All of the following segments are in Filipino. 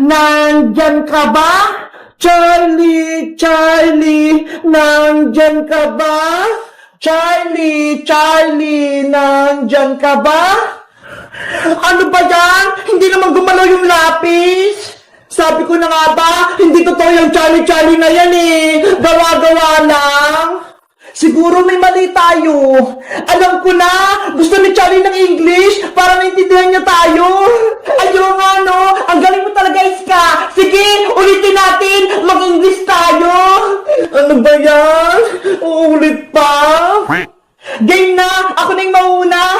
Nandyan ka ba? Charlie, Charlie, nandyan ka ba? Charlie, Charlie, nandyan ka ba? Ano ba yan? Hindi naman gumalaw yung lapis. Sabi ko na nga ba, hindi totoo yung Charlie, Charlie na yan eh. Gawa-gawa lang. Siguro may mali tayo. Alam ko na, gusto ni Charlie ng English para maintindihan niya tayo. Ayun nga no, ang galing mo talaga, Iska. Sige, ulitin natin, mag-English tayo. Ano ba yan? Uulit pa? Game na, ako na yung mauna.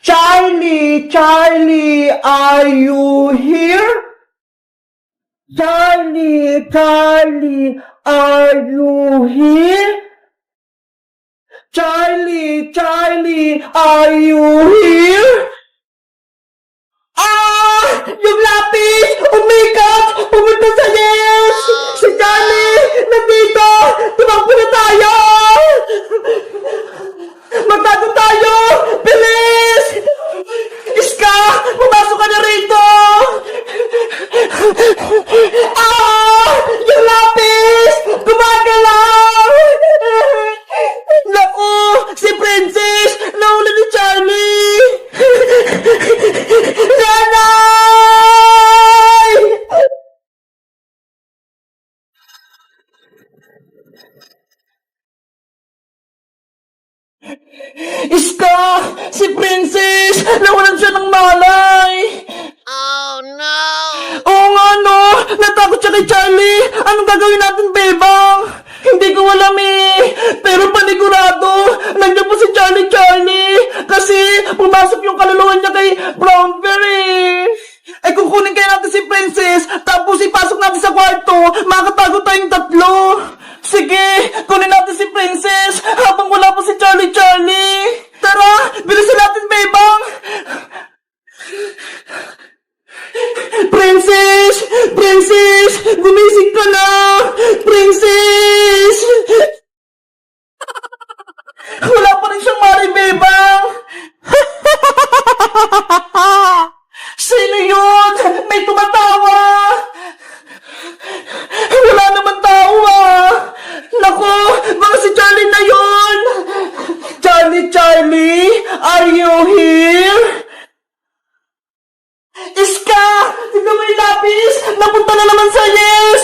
Charlie, Charlie, are you here? Charlie, Charlie, are you here? Charlie, Charlie, are you here? Yung lapis! Oh my God! Pumunta sa yes! Si Charlie! Nandito! Tumakbo na tayo! Magtago tayo! Bilis! Iska! Pumasok ka na rito! Yung lapis! Gumagalaw! Naku! Si Princess! Naula ni Charlie! Nanay! Iska! Si Princess! Nawalan siya ng malay! Oh no! Oo nga no! Natakot siya kay Charlie! Anong gagawin natin, Bebang? Hindi ko alam eh! Pero panigurado! Nandiyan po si Charlie Charlie! Kasi pumasok yung kaluluwa niya kay Brown Bear. Ay kukunin kaya natin si Princess tapos ipasok natin sa kwarto, makakatago tayong tatlo. Sige, kunin natin si Princess habang wala pa si Charlie Charlie. Tara, bilisan natin, Bebang! Princess! Princess! Gumising ka na! Princess! Wala pa rin siyang Maribebang! Sino yun? May tumatawa! Wala naman tawa! Naku! Baka si Charlie na yun! Charlie, Charlie! Are you here? Iska! Tignan mo yung lapis! Napunta na naman sa yes!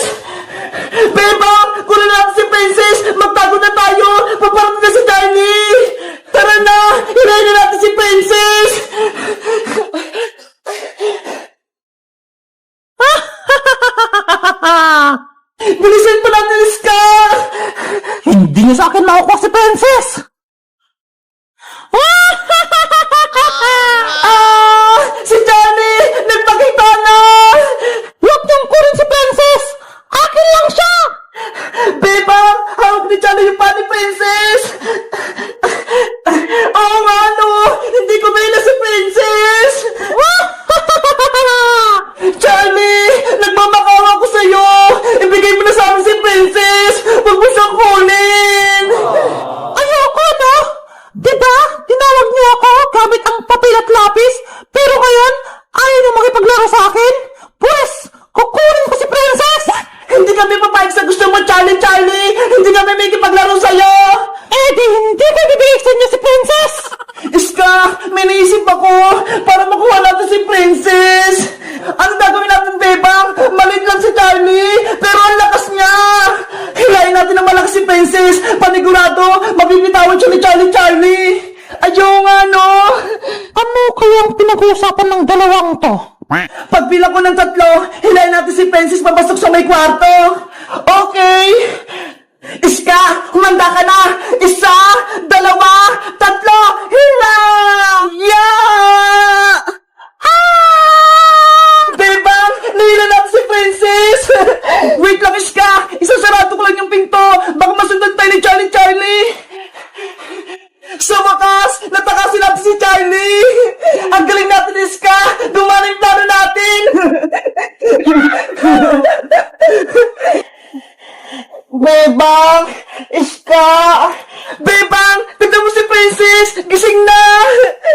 Bebang! Kunin natin si Princess! Magtago na tayo! Paparating na si Charlie! Tara na! Hilahin na natin si Princess! Bilisan pa natin, Iska! Hindi niya sa akin makukuha si Princess! Si Charlie! Nagpakita na! Huwag niyong kunin si Princess! Akin lang siya! Bebang! Hawag ni Charlie yung pa ni Princess! Oo nga no! Hindi ko maila si Princess! Charlie! Nagmamakawa ko sa'yo! Ibigay mo na sa amin si Princess! Huwag mo siyang kunin! Ayoko no! Diba? Tinawag niyo ako gamit ang papel at lapis, pero ngayon, ayaw niyo makipaglaro sa akin? Pwes, kukunin ko si Princess! Hindi kami papayag sa gusto mo, Charlie, Charlie! Hindi kami may kipaglaro sa'yo! Eh di hindi ko bibigay sa inyo si Princess! Iska, may naisip ako para makuha natin si Princess! Ano gagawin natin, Bebang? Malit lang si Charlie, pero ang lakas niya! Hilahin natin ang malakas si Princess! Panigurado, mabibitawan siya ni Charlie, Charlie! Ayaw nga, no? Ano kayang pinag-uusapan ng dalawang to? Pagbilang ko ng 3, hilahin natin si Princess papasok sa may kwarto! Okay! Iska, humanda ka na! 1, 2, 3, hilang! Yeah! Bebang, nahila natin si Princess! Wait lang, Iska! Isasarado ko lang yung pinto! Baka masundan tayo ni Charlie Charlie! Sa wakas, natakasin natin si Charlie! Ang galing natin, Iska! Gumana yung plano natin! Bebang! Iska! Bebang! Tignan mo si Princess! Gising na!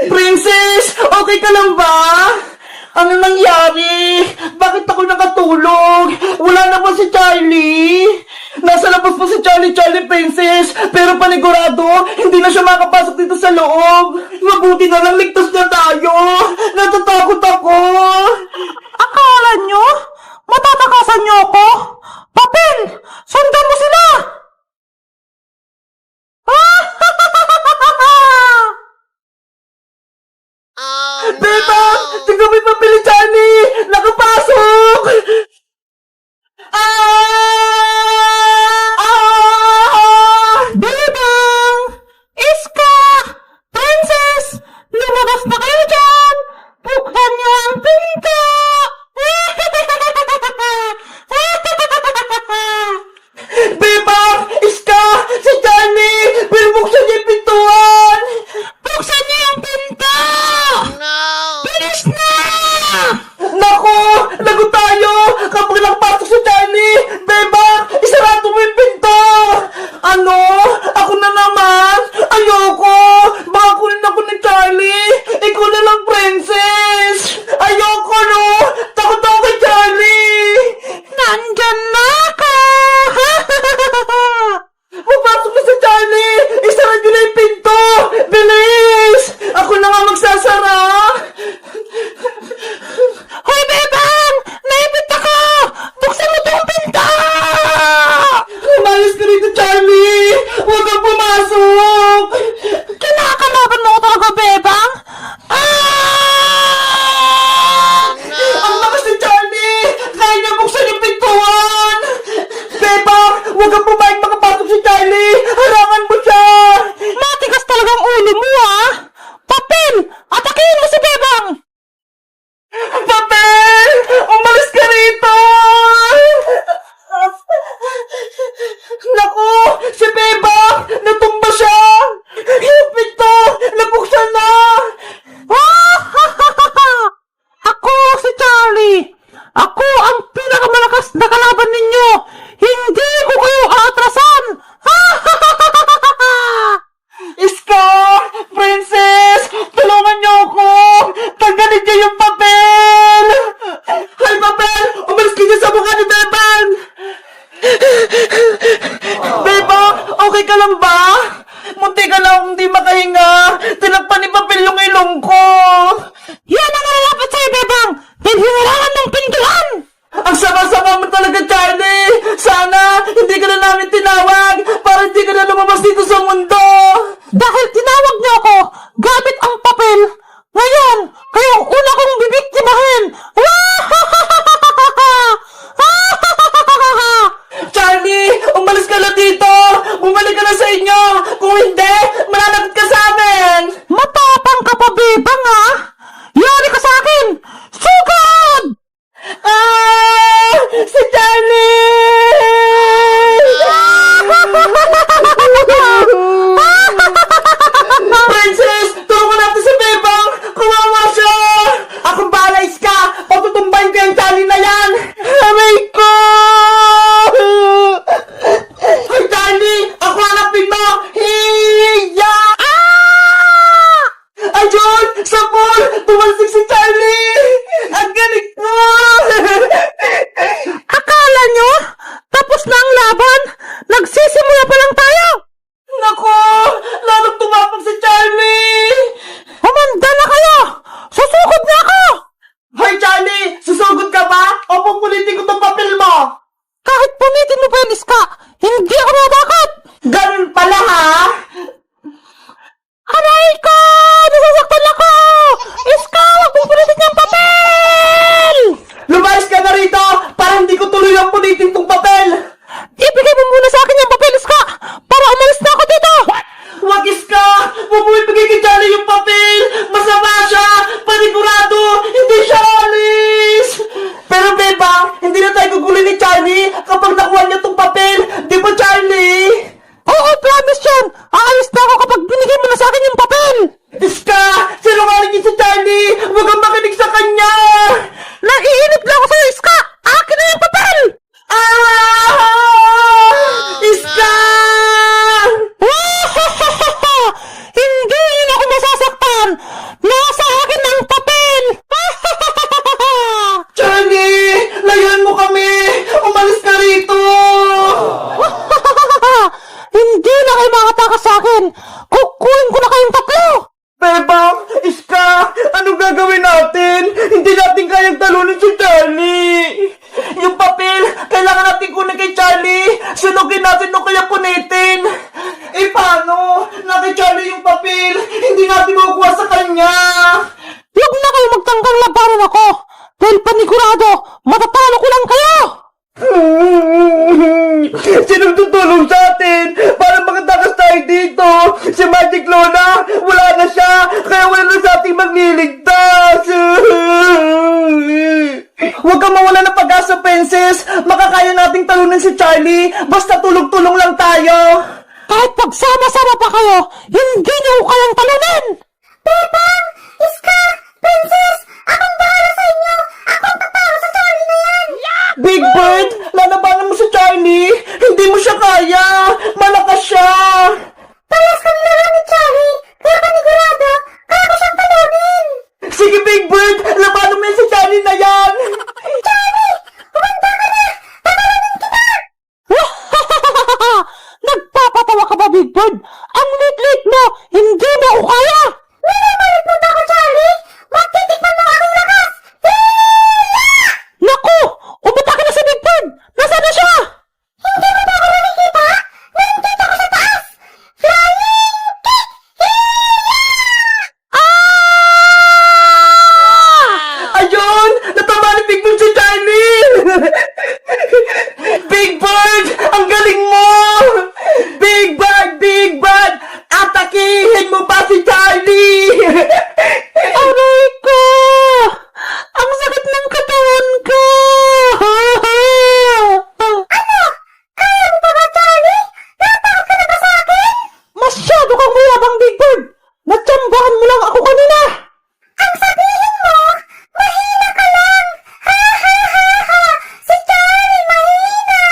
Princess! Okay Wala na ba si Charlie? Nasa labas po si Charlie Princess, pero panigurado, hindi na siya makapasok dito sa loob. Mabuti na lang ligtas na tayo. Natatakot ako. Akala nyo? Matatakasan nyo ako? Papel! Sundan mo sila! Oh, Beba! no! Tingnan mo yung papel ni Charlie! Nakapasok! Bebang! Iska! Princess! Lumabas na kayo dyan! Buksan niyo ang pinto! Bebang! Iska! Si Charlie! Binubuksan niya yung pintuan! Buksan niyo yung pinto! No! Bilis na! Naku! Lago tayo! Kapag nakapasok si Charlie! Bebang! Isarado mo yung pinto! Ano? Ako na naman? Ayoko! Baka kunin ako ni Charlie! Ikaw na lang, princess! Ayoko, no! Takot ako kay Charlie! Nandyan na ako! Papasok na si Charlie! Isara niyo na yung pinto! Bilis! Ako na nga magsasara! Hoy, Bebang! Naipit ako! Buksan mo tong pinto! Umayos ka rito, Charlie! Huwag kang pumasok! Kinakalaban mo ko talaga, Bebang? Ang lakas ni Charlie! Kaya niya buksan yung pintuan! Bebang! Huwag kang pumayag makapasok si Charlie! Harangan mo siya! Matigas talagang ulo mo, ah! Papel! Atakihin mo si Bebang! Papel! Umalis ka rito! Naku! Si Bebang! Natumba siya! Yung pinto! Nabuksan na! Ako si Charlie! Ako ang pinakamalakas na kalaban ninyo! Hindi ko kayo aatrasan! Iska! Princess! Tulungan niyo ako! Tanggalin niyo yung papel! Hay, papel! Umalis ka dyan sa mukha ni Bebang! Bebang! Okay ka lang ba? Munti ka na akong di makahinga! Tinakpan ni papel yung ilong ko! Yan ang nalalapat sa'yo, Bebang! Dahil hinirangan ng pintuan! Ang sama-sama mo talaga, Charlie! Sana hindi ka na namin tinawag para hindi ka na lumabas dito sa mundo! Dahil tinawag niyo ako gamit ang papel, ngayon, kayo ang una kong bibiktimahin! Charlie! Umalis ka na dito! Bumalik ka na sa inyo! Kung hindi, mananagot ka sa amin! Matapang ka pa, Bebang, ha? Yari ka sa akin! Sugod! Si Charlie! Princess! Tulungan natin si Bebang! natin! Hindi natin kayang talunin si Charlie! Yung papel, kailangan natin kunin kay Charlie! Sunugin natin o kaya punitin! Eh paano? Na kay Charlie yung papel! Hindi natin makukuha sa kanya! Huwag na kayo magtanggang labanan ako! Dahil panigurado, matatalo ko lang kayo! Sinong tutulong sa atin para makatakas tayo dito? Si Magic Lola, wala na siya, kaya wala na sa ating magliligtas. Huwag kang mawala ng pag-asa, Princess. Makakaya nating talunin si Charlie, basta tulong-tulong lang tayo. Kahit pagsama-sama pa kayo, hindi niyo ko kayang talunin! Bebang! Iska! Princess! Akong bahala sa inyo! Akong tatalo sa Charlie na yan! Big Bird, lalabanan mo si Charlie. Hindi mo siya kaya. Malakas siya. Palas kami na lang ni Charlie! Kaya panigurado, kaya ko siyang talunin! Sige, Big Bird, labanan mo yan si Charlie na yan. Charlie! Kumanda ka na! Talunin kita! Nagpapatawa ka ba, Big Bird? Ang lit-lit mo! Hindi mo ko kaya! Nalamalit mo ba ako, Charlie? Magtitikman mo aking lakas! Naku! Umatake na si Big Bird! Nasaan na siya? Hindi mo ba ako nakikita? Nakikita ko sa taas! Flying kick! Ayun! Natama ni Big Bird si Charlie! Big Bird! Ang galing mo! Big Bird! Big Bird! Atakihin mo ba si Charlie? Aray ko! Ang sakit ng katawan ko! Ano? Kaya mo ba ba, Charlie? Natakot ka na ba sa akin? Masyado kang mayabang, Big Bird! Natsambahan mo lang ako kanina! Ang sabihin mo, mahina ka lang! Ha ha ha ha! Si Charlie mahina!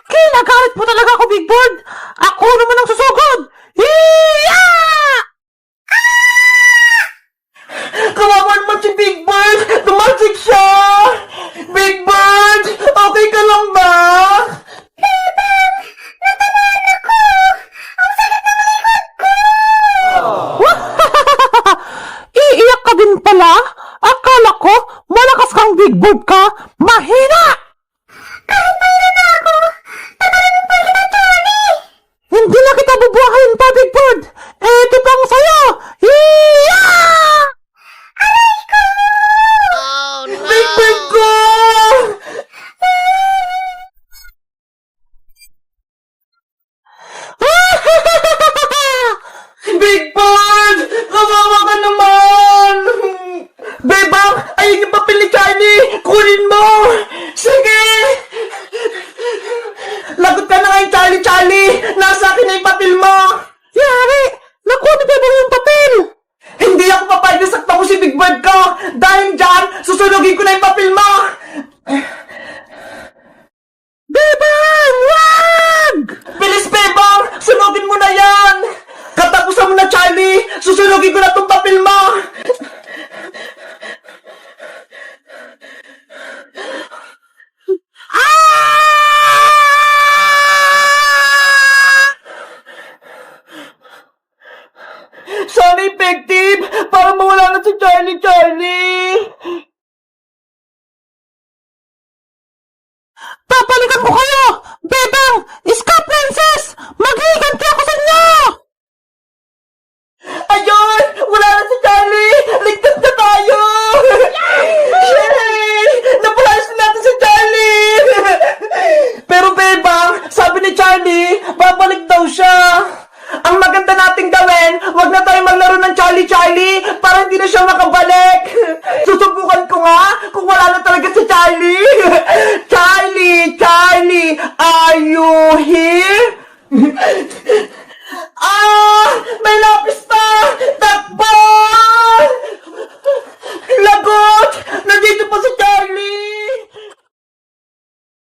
Kinagalit mo talaga ako, Big Bird! Ako naman ang susugod! Hiya! Kawawa naman si Big Bird! Tumasik siya! Big Bird! Okay ka lang ba? Iiyak ka din pala? Akala ko, malakas kang Big Bird ka, mahina! Kahit mahina na ako, tagalin pa kita, Charlie! Hindi na kita bubuhayin pa, Big Bird! Ito pang sayo! Hiya! Oh Big Bird no! ko! Big Bird! Kawawa ka naman! Bebang! Ayun yung papel ni Charlie! Kunin mo! Sige! Lagot ka na ngayon, Charlie! Charlie! Nasa akin na yung papel mo! Yari! Nakuha ni Bebang yung papel! Hindi ako papayag na saktan ko si Big Bird ko! Dahil dyan, susunugin ko na yung papel mo! Bebang! Wag! Bilis, Bebang! Sunugin mo na yan! Katapusan mo na, Charlie! Susunugin ko na itong papel mo! Sana effective! Para mawala na si Charlie! Papalikan ko kayo! Bebang! Iska, Princess! Magliganti ako sa inyo! Ayun! Wala na si Charlie! Ligtas na tayo! Yay! Napalayas na natin si Charlie! Pero Bebang, sabi ni Charlie, babalik daw siya! Ang maganda nating gawin, wag na tayo maglaro ng Charlie para hindi na siya makabalik! Susubukan ko nga kung wala na talaga si Charlie! Charlie! Are you here?